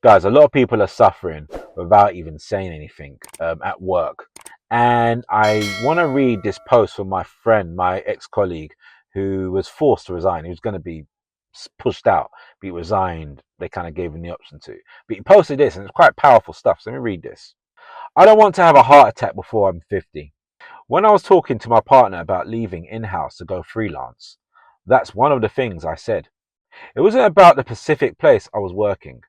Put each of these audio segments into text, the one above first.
Guys, a lot of people are suffering without even saying anything at work. And I want to read this post from my friend, my ex-colleague, who was forced to resign. He was going to be pushed out, but he resigned. They kind of gave him the option to. But he posted this, and it's quite powerful stuff. So let me read this. I don't want to have a heart attack before I'm 50. When I was talking to my partner about leaving in-house to go freelance, that's one of the things I said. It wasn't about the specific place I was working,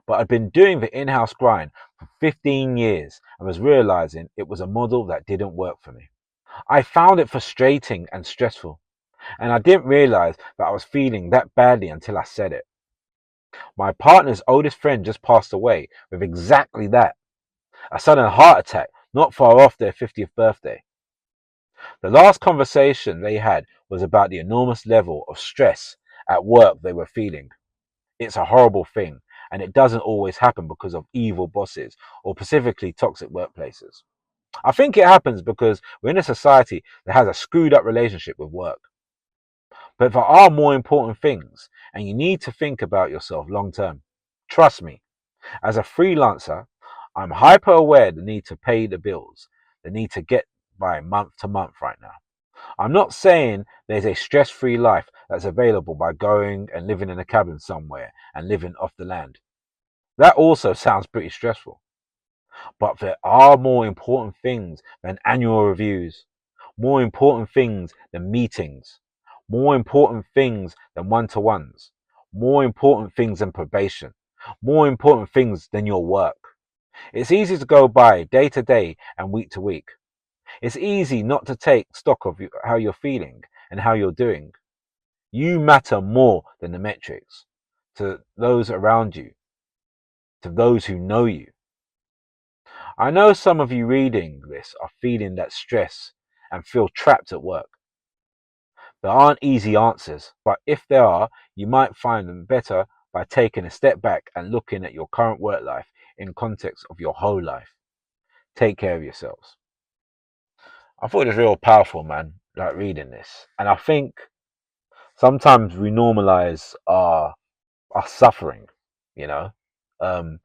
but I'd been doing the in-house grind for 15 years and was realizing it was a model that didn't work for me. I found it frustrating and stressful, and I didn't realize that I was feeling that badly until I said it. My partner's oldest friend just passed away with exactly that, a sudden heart attack not far off their 50th birthday. The last conversation they had was about the enormous level of stress at work they were feeling. It's a horrible thing, and it doesn't always happen because of evil bosses or specifically toxic workplaces. I think it happens because we're in a society that has a screwed up relationship with work. But there are more important things, and you need to think about yourself long term. Trust me, as a freelancer, I'm hyper aware the need to pay the bills, the need to get by month to month right now. I'm not saying there's a stress-free life that's available by going and living in a cabin somewhere and living off the land. That also sounds pretty stressful. But there are more important things than annual reviews, more important things than meetings, more important things than one-to-ones, more important things than probation, more important things than your work. It's easy to go by day to day and week to week. It's easy not to take stock of how you're feeling and how you're doing. You matter more than the metrics to those around you, to those who know you. I know some of you reading this are feeling that stress and feel trapped at work. There aren't easy answers, but if there are, you might find them better by taking a step back and looking at your current work life in context of your whole life. Take care of yourselves. I thought it was real powerful, man, like reading this. And I think sometimes we normalize our suffering, you know. Um,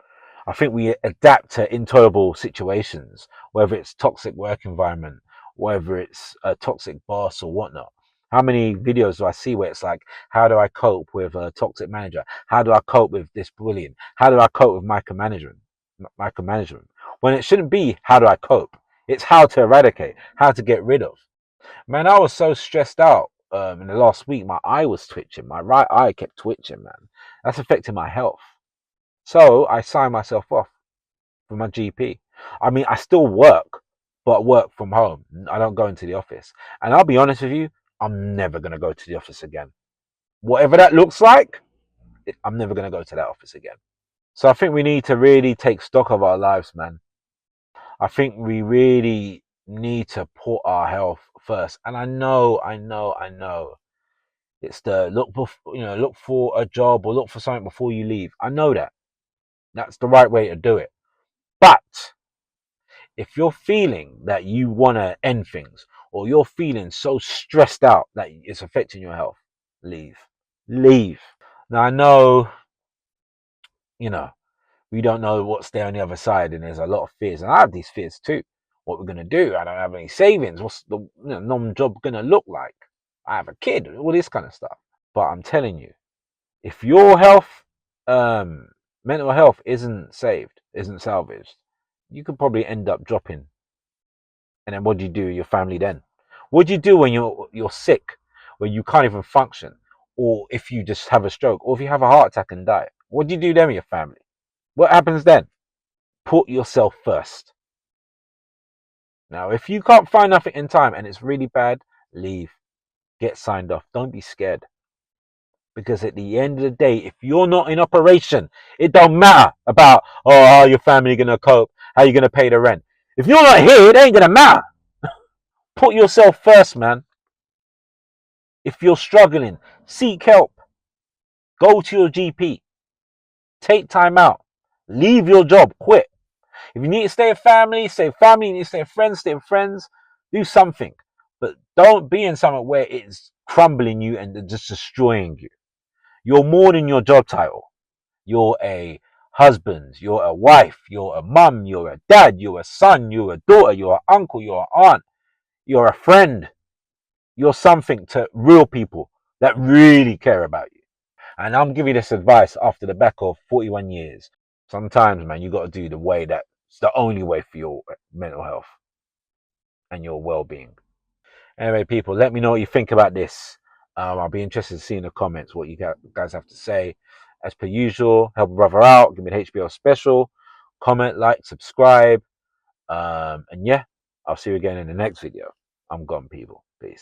I think we adapt to intolerable situations, whether it's toxic work environment, whether it's a toxic boss or whatnot. How many videos do I see where it's like, how do I cope with a toxic manager? How do I cope with this bullying? How do I cope with micromanagement? Micromanagement. When it shouldn't be, how do I cope? It's how to eradicate, how to get rid of. Man, I was so stressed out in the last week. My eye was twitching. My right eye kept twitching, man. That's affecting my health. So I signed myself off for my GP. I mean, I still work, but work from home. I don't go into the office. And I'll be honest with you, I'm never going to go to the office again. Whatever that looks like, I'm never going to go to that office again. So I think we need to really take stock of our lives, man. I think we really need to put our health first. And I know. It's the look for a job or look for something before you leave. I know that. That's the right way to do it. But if you're feeling that you want to end things, or you're feeling so stressed out that it's affecting your health, leave. Leave. Now I know, we don't know what's there on the other side, and there's a lot of fears, and I have these fears too. What we're gonna do? I don't have any savings. What's the non-job gonna look like? I have a kid. All this kind of stuff. But I'm telling you, if your health, mental health isn't saved, isn't salvaged, you could probably end up dropping. And then what do you do with your family then? What do you do when you're sick, when you can't even function, or if you just have a stroke, or if you have a heart attack and die? What do you do then with your family? What happens then? Put yourself first. Now, if you can't find nothing in time and it's really bad, leave. Get signed off. Don't be scared. Because at the end of the day, if you're not in operation, it don't matter about, how your family going to cope, how you going to pay the rent. If you're not here, it ain't going to matter. Put yourself first, man. If you're struggling, seek help. Go to your GP. Take time out. Leave your job. Quit. If you need to stay with family, stay with family. You need to stay with friends, stay with friends. Do something. But don't be in something where it's crumbling you and just destroying you. You're more than your job title. You're a husbands, you're a wife, you're a mum, you're a dad, you're a son, you're a daughter, you're an uncle, you're an aunt, you're a friend. You're something to real people that really care about you. And I'm giving you this advice after the back of 41 years. Sometimes, man, you got to do the way that's the only way for your mental health and your well-being. Anyway, people, let me know what you think about this. I'll be interested to see in the comments what you guys have to say. As per usual, help a brother out. Give me the HBO special. Comment, like, subscribe. And yeah, I'll see you again in the next video. I'm gone, people. Peace.